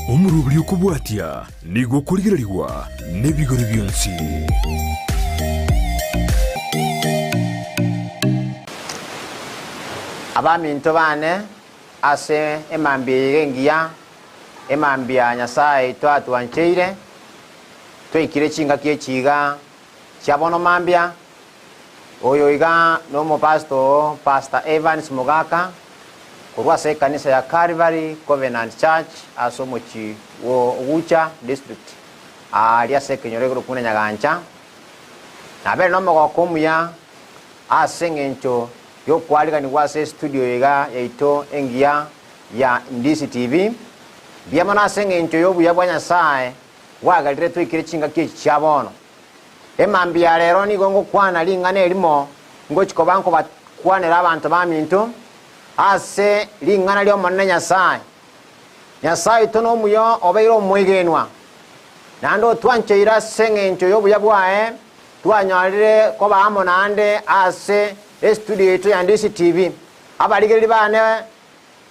Umurubiri ukubwatia nigo kurigirirwa n'ebigoro byonsi. Abaminto bane ase emambi yengia emambi ya Nyasaye twatuancheire twikire chinga kiechiga chabono mambia oyo iga no Pastor Evans Mugaka kurwa se kanisa ya Calvary Covenant Church asomochi wo Ucha district alia se kenyore grupune nyagancha nabe no mogokumya asengencho yo kwalika ni wase studio iga yaito engia ya Ndisi TV biamana asengencho yo buya bwa Nyasaye wagalire twikire chinga kiechi chabono emambi ya lero ni gongo kwana lingane elimo ngo chikobanko bakwanera abantu baminto ase lingana lyo monne Nyasaye tono muyo obeiro mwigenwa nando twancheira sengencho yo buya bwae twanyalire ko baamona ande ase studio yetu ya Ndisi TV abaligeri bane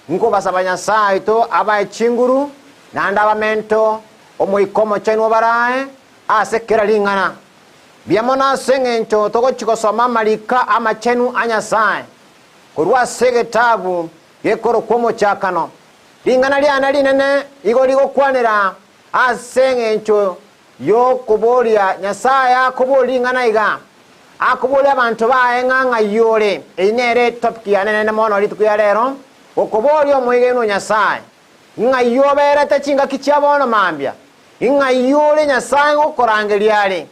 nko basaba Nyasaye to aba chinguru nanda abamento omwikomo chenu barae ase kera lingana biamona sengencho toko chikosoma malika amachenu anyasaye kurwa segetabu yekoro komo chakano lingana lyana linene igoligo kwanera asengencho yo kubolia Nyasaye akuboli ngana iga akuboli abantu baenga yole inere topic yanene mono litukuya lero okuboli omwigeno Nyasaye ngayobera tachinga kichabono mambia ingayole Nyasaye okorangeliyale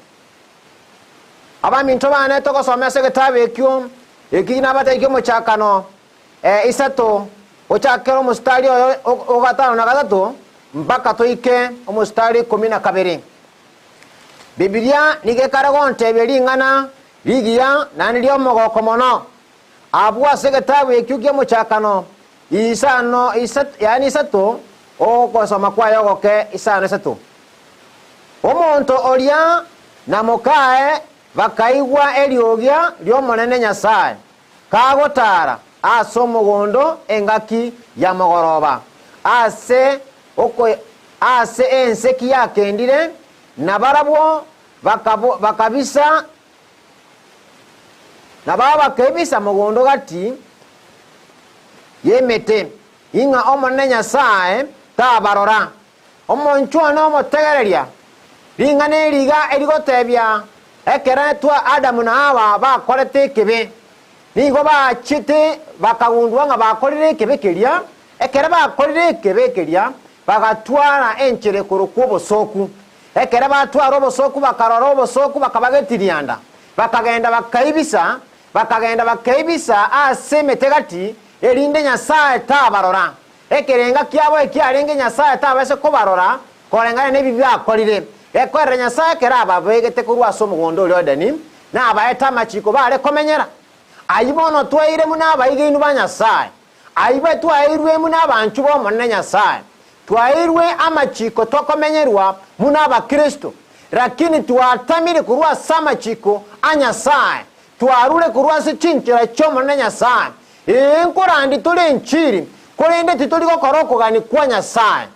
abaminto bane tokosoma segetabu ekyo ekina bataikyo mochakano isato ochakero mustari ogatano na gatatu mpaka toike omustari 12 Biblia nigekaragonte belingana ligia nanilyo mogoko mono abwa segetabu ekyo kyo mochakano isano yani isato okosoma kwayo goke isano isato omonto olia namokae bakaigwa eliogia lyo monene Nyasaye kagotara asomogondo engaki ya mogoroba ase enseki yakendire nabarabwo bakabisa bakebisa mogondo gati yemete inga omonene Nyasaye tabarora omonchwana omotegereria lingane liga eligotebya ekera twa Adamu na Hawa bakorete kebe nigo bachite bakagundwa nga bakorire kebe kelia ekera bakorire kebe kelia bagatwara enchere kurukubo soku ekera batwara obosoku bakarora obosoku bakabagetirianda bakagenda bakaibisa asemetegati elinde Nyasaye tabarora ekerenga kyabo ekyarenge Nyasaye tabase kubarora korengana nebibi akorire ekwere Nyasaye keraba begete kurwa somugondo lyodani na abayeta machiko bare komenyera ayibono twaire munaba iginu ba Nyasaye ayibe twairwe munaba anchubo monne Nyasaye twairwe amachiko tokomenyerwa munaba Kristo lakini twatamire kurwa samachiko anyasaye twarure kurwa sichinchira cyo monne Nyasaye enkorandi tole nchiri kolende titoli gokoroko gani kwa Nyasaye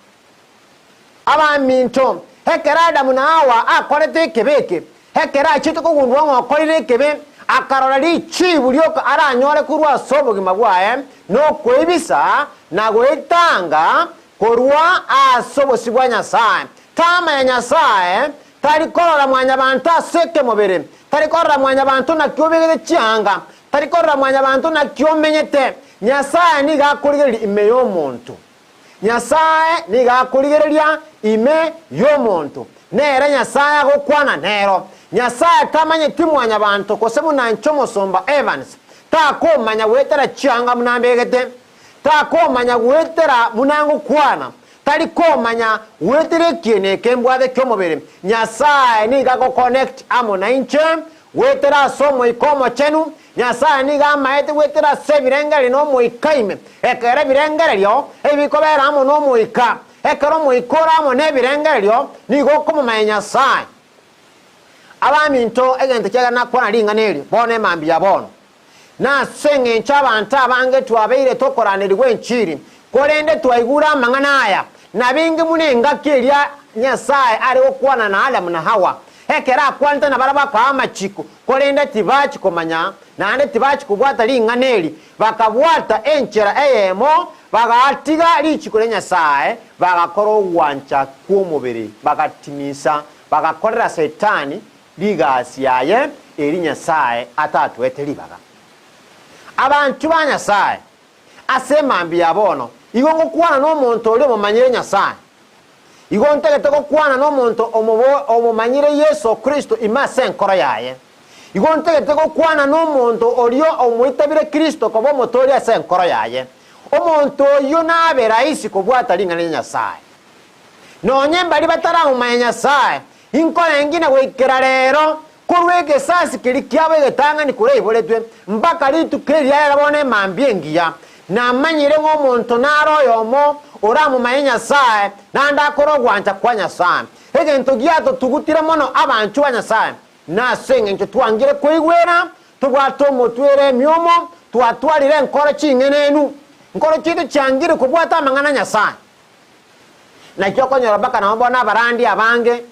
abaminto hekera Adamu na Hawa akorete kebeke hekera chito kugundwa ngo akorire kebe akarora lichibu lyoka aranyore kurwa sobogima bwaye no kwebisa na gwetanga korwa asobosibwa Nyasaye tama ya Nyasaye tarikorora mwanya bantu aseke mubere tarikorora mwanya bantu na kyobegere cyanga tarikorora mwanya bantu na kyomenyete Nyasaye ni gakurigeri ime yo muntu Nyasaye ni gakurigereria ime yo muntu nere Nyasaye gokwana nero Nyasaye tamanye timwanya abantu kosebu na nchomo somba Evans tako manya wetera cyanga munambegete tako manya wetera munangu kwana tari ko manya wetere kene kembwade kyomobere Nyasaye ni gago connect amo na inche wetera somo ikomo chenu Nyasaye ni gamaete wetera sebirengere no moikaime ekere birengere lyo ebikobera amo no moika ekero moikora amo ne birengere lyo ni gokomo manya Nyasaye abaminto egente kyaga nakwana linganeri bone mambi ya bono na senge nchaba ntaba ange twabeire tokoranirwe nchiri korende twaigura mangana aya na bingi munenga keria Nyasaye ari okwana na Adamu na Hawa ekera kwanta na baraba kwa amachiko kolenda tibachi komanya na ande tibachi kubwata linganeli bakabwata enchera eyemo bagatiga lichiko le Nyasaye bagakora ogwancha kw'omubiri bagatimisa bagakorera Satani ligasi yaye eri Nyasaye atatwete libaga abantu ba Nyasaye asemambi yabono igongo kwana no muntu oli mumanyire Nyasaye igongo tegeko kwana no muntu omumanyire Yesu Kristo imase enkoro yaye igongo tegeko kwana no muntu olio omwitabire Kristo kobo motori ase enkoro yaye omuntu oyo nabe raisi kubwata lingana Nyasaye nonye mbali bataramumanya Nyasaye inkora engine gwikira rero kurwege sasi kiri kyabe getanga ni kure iboletwe mpaka litu kiri yarabone mambye ngiya na manyire ng'omuntu naroyomo oramumanya Nyasaye nanda korogwanja kwa Nyasaye egento giato tugutire mono abantu ba Nyasaye nasenge ncho twangire kwigwera tubwatomo twere myomo twatwalire enkoro kingenenu nkoro kitu cyangire kubwata amangana Nyasaye na cyokonyora baka na mbona barandi abange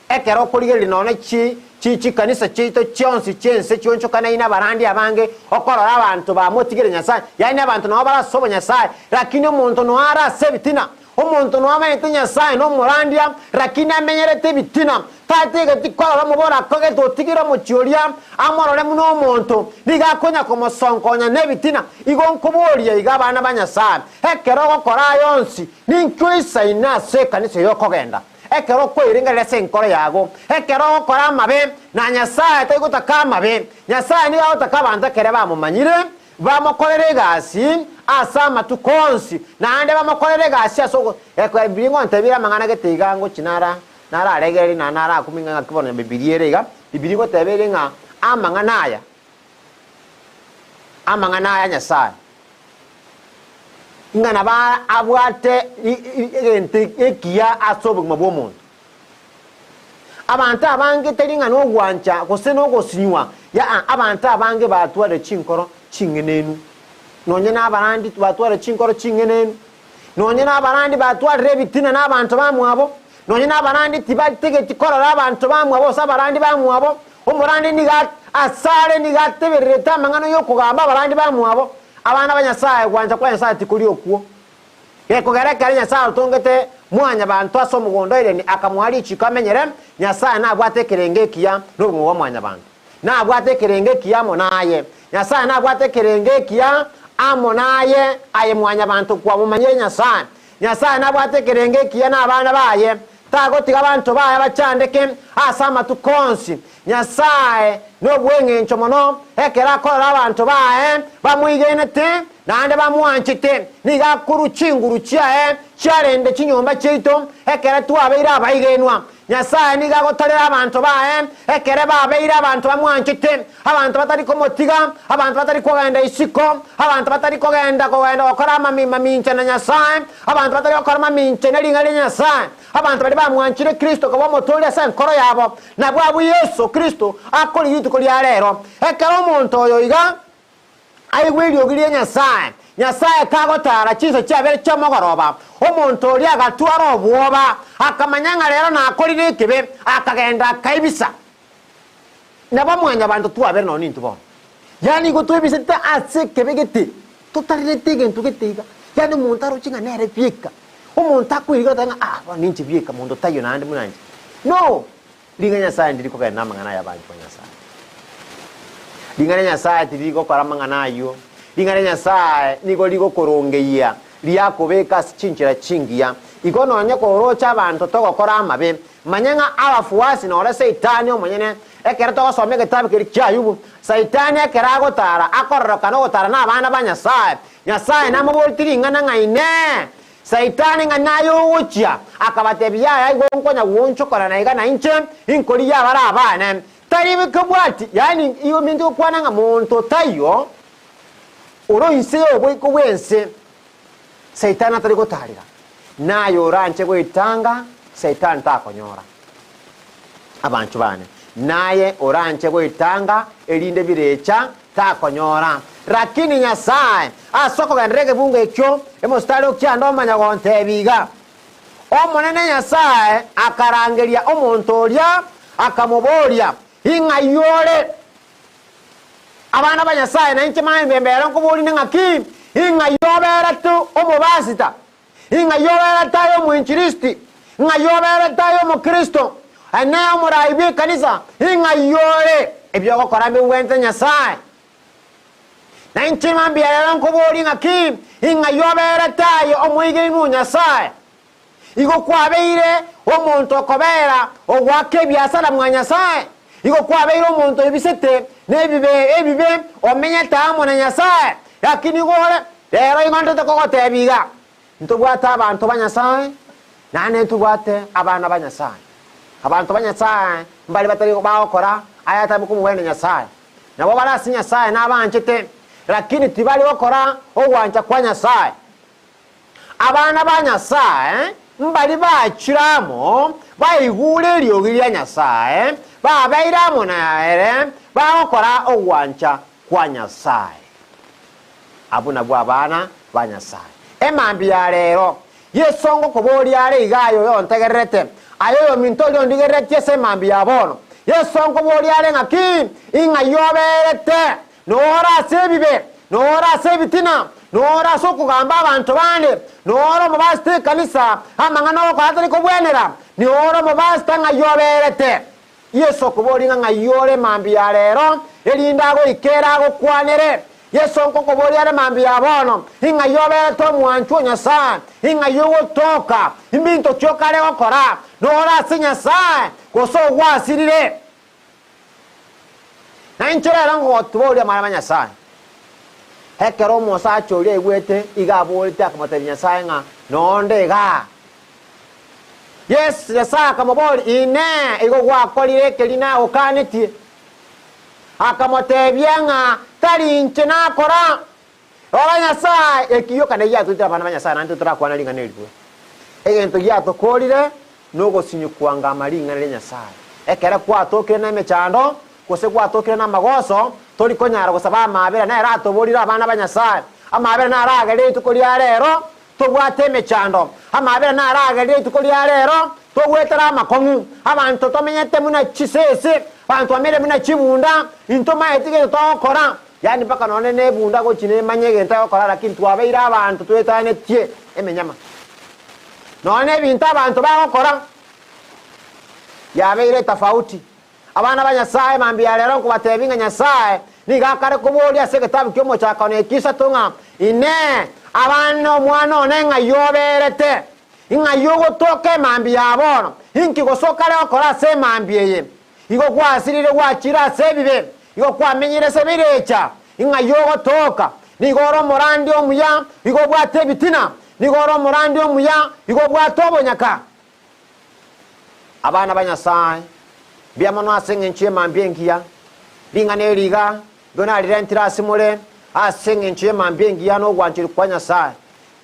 ekero kurigeri none chi kanisa chito cyonsi cyense cyoncho kana ina barandi abange okorora abantu ba motigire Nyasaye yani abantu no barasobo Nyasaye lakini umuntu no ara sebitina umuntu no amanye Nyasaye no murandia lakini amenyerete bitina tatege tikora mubora koge totigira mu cyoria amorore muno umuntu ligakonya komosonkonya nebitina igonkuboria igabana ba Nyasaye ekero gokora yonsi ninkwisa inase kanisa yokogenda ekero kwiringa lese enkoro yago ekero okora amabe na Nyasaye tegutaka amabe Nyasaye ni awutaka banza kere bamumanyire bamukorere gasi asama tukonsi na ande bamukorere gasi asoko ekora biringo ntabira mangana getigango kinara nara aregeri na nara kuminga kibona bibiriyerega bibiringo tabere nga amangana ya Nyasaye ingana ba abwate ente ekia asobo mabwomuntu abantu abange telinga no gwancha kose no gosinywa ya abantu abange batware chinkoro chingenenu nonye nabarandi batware chinkoro chingenenu nonye nabarandi batware bitina nabantu bamwabo nonye nabarandi tibatege tikorora abantu bamwabo sabarandi bamwabo umurandi niga asare niga tebereta mangano yo kugamba abarandi bamwabo abana ba Nyasaye gwanja kwa Nyasaye tikuri okuo yeko garekare Nyasaye utongete mwanya bantu aso mugondo ile ni akamwali chikamenyere Nyasaye na bwate kerengekia n'obwo wa mwanya bantu na bwate kerengekia monaye Nyasaye na bwate kerengekia amonaye aye mwanya bantu kwa mumanyire Nyasaye na bwate kerengekia na abana baye tagotiga abantu baye bacandeke asama tukonsi Nyasaye no bwengencho mono ekera korora abantu bae bamwigenete nande bamwanchite niga kuruchinguru cyae cyarende kinyomba cyito ekera tuabeira abayigenwa Nyasaye niga gotorera abantu bae ekere babeira abantu bamwanchite abantu batari komotiga abantu batari kogenda isiko abantu batari kogenda okora maminche na Nyasaye abantu batari okora maminche na linga Nyasaye abantu bari bamwanchire Kristo ko bamotole asa nkoro yabo na bwabu Yesu Kristo akoli yitu koli arero ekero umuntu oyo iga aigwiri ogiriye Nyasaye kagotara chiso cyabere cyamogoroba umuntu oli agatwara obwoba akamanyanga rero nakorire ikibe akagenda kaibisa nabamwanya abantu tuabere no nintu bo yani gutubisita atsekebe gete tutarire tegen tugetiga yani umuntu arucinga nere pika umuntu akwiriga tanga ninchi pika muntu tayo nande munanje no linga Nyasaye ndiri kogenda namangana yabantu Nyasaye linga Nyasaye tiriko karamangana yo linga Nyasaye niko liko korongeia liakobeka chinchira chingia ikono nyako rocha abantu togokora amabe manyanga abafuasi na ora Satani omanyene ekera togosome gitabu kiri cyayubu Satani ekera gotara akororoka no gotara na abana ba Nyasaye namuboltiringa nangaine Satani nganayo ucha akabatebya igonkonya wonchokora na iga na inche inkori yabara abana tari bikabwati yani iyo mindu kwana nga muntu tayo oro inse obwiko bwense Satani atari gotarira nayo ranche gwitanga Satani takonyora abantu bane naye oranche gwitanga elinde birecha takonyora lakini Nyasaye asoko gandrege bunge kyo emostalo kyando manya gonte biga omunene Nyasaye akarangeria omuntu oria akamuboria ingayore abana ba Nyasaye na nchimanye bembera nkubuli ngaki ingayobera tu omubasita ingayobera tayo muinchiristi ingayobera tayo mu Kristo anayo muraibi kanisa ingayore ebyo gukora biwente Nyasaye na nchimanye bembera nkubuli ngaki ingayobera tayo omwige mu Nyasaye igo kwabeire omuntu okobera ogwake byasala mwa Nyasaye igo kwabeire omuntu ebisete nebibe omenye tamo na Nyasaye lakini gore rero ingonde tokogotebiga ntubwata abantu ba Nyasaye nane ntubwate abana ba Nyasaye abantu ba Nyasaye mbali batari baokora ayata bukumwene Nyasaye nabo barasi Nyasaye nabanchete lakini tibali okora ogwancha kwa Nyasaye abana ba Nyasaye mbali bachiramo bayihule lyogiria Nyasaye babairamo na ere baokora ogwancha kwa Nyasaye abuna bwa bana ba Nyasaye emambi ya rero yesongo kobori are igayo yontegerete ayo minto ndondigerete se mambi ya bono yesongo kobori are ngaki ingayoberete nora sebibe nora sebitina nora sokugamba abantu bande nora mubasti kanisa amangano ko atari ko bwenera ni ora mubasti ngayoberete yeso kobori ngayore mambi ya rero elindago ikerago kwanere yeso nkokobori are mambi ya bono ingayobere to mwanchu Nyasaye ingayogo toka imbinto chokale okora nora si Nyasaye koso gwasirire na inchera ngo tubori amara Nyasaye hekero mosa chori egwete igabori takamata Nyasaye nga nondega yes Nyasaye akamobori ine igo gwakorire kelina okaneti akamotebia nga tari nchena kora ola Nyasaye ekiyo kana ya tutira bana ba Nyasaye nantu turakwana lingana elwe egento ya tokorire nogo sinyukwanga amalinga le Nyasaye ekera kwa tokire na mechando kose kwa tokire na magoso tori konyara gusaba amabera na era toborira abana ba Nyasaye amabera na aragere tukori arero tobwate mechando amabera na aragere tukori arero togwetera amakongu abantu tomenyete muna chisese abantu amere muna chibunda intoma etige tokora yani paka none ne bunda go chine manyege ntayokora lakini twabeira abantu twetane tie emenyama none binta abantu bakora yabeire tofauti abana ba Nyasaye mambi ya rero kubatebinga Nyasaye nigakare kubolia seketabu kyomo chakone kisa tunga ine abana mwana onenga yoberete inga yogo toke mambi ya bono inki gosokale okora se mambi ye igo kwasirire gwachira sebibe igo kwamenyire sebirecha inga yogo toka nigoro morandi omuya igo bwate bitina nigoro morandi omuya igo bwatobonyaka abana ba Nyasaye biamano asenge nchie mambi engia lingane liga dona lirentira simule asenge nchie mambi engia no gwanchiri kwa Nyasaye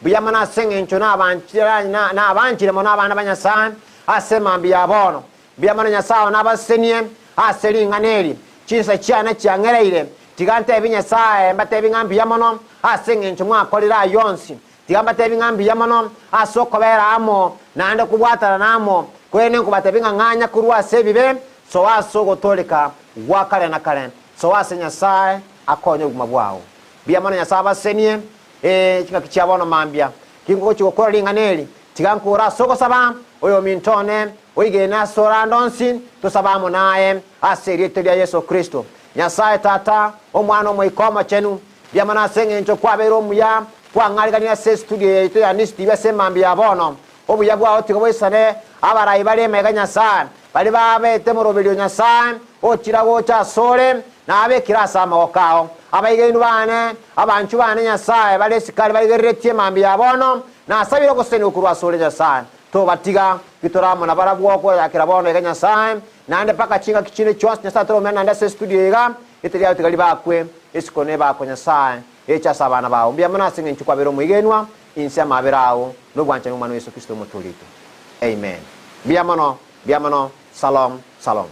biamano asenge nchona abanchira na abanchire mona abana ba Nyasaye ase mambi ya bono biamano Nyasaye na basenie aselinganeli chisa cyane cyangereire tigante binyasaye mbate bingambi yamono asenge nchumwa akolira yonsi tigambate bingambi yamono asokobera amo nande kubwatana namo kwene kubate binganganya kurwa sebibe so aso gotoleka gwakale na kale so ase Nyasaye akonye guma bwawo biamano Nyasaye basenie kinga kichabono mambia kingo chikokora linganeli tigankura soko saba oyo mintone oigena sorandonsin tusabamo naye asirite lya Yesu Kristo Nyasaye tata omwana omwikoma chenu byamana senge ncho kwabero muya kwangaliganira se studio yetu ya nisti bese mambi yabono obuya bwa otigobesane abarayi bali mega Nyasaye bali babete murobelyo Nyasaye okirago cha sore nabe kirasa amokao abayigenu bane abanchu bane Nyasaye bali sikali bali geretie mambi yabono na sabiro koseni okurwa sore Nyasaye tobatiga bitoramo na barabwoko yakirabono ega Nyasaye nande paka chinga kichine chonse Nyasaye toro mena ndase studio ega itelia utikali bakwe esikone bako Nyasaye echa sabana bawo byamana singe nchukwa bero muigenwa inse amaberawo no bwancha n'umwana Yesu Kristo mutulito amen byamano shalom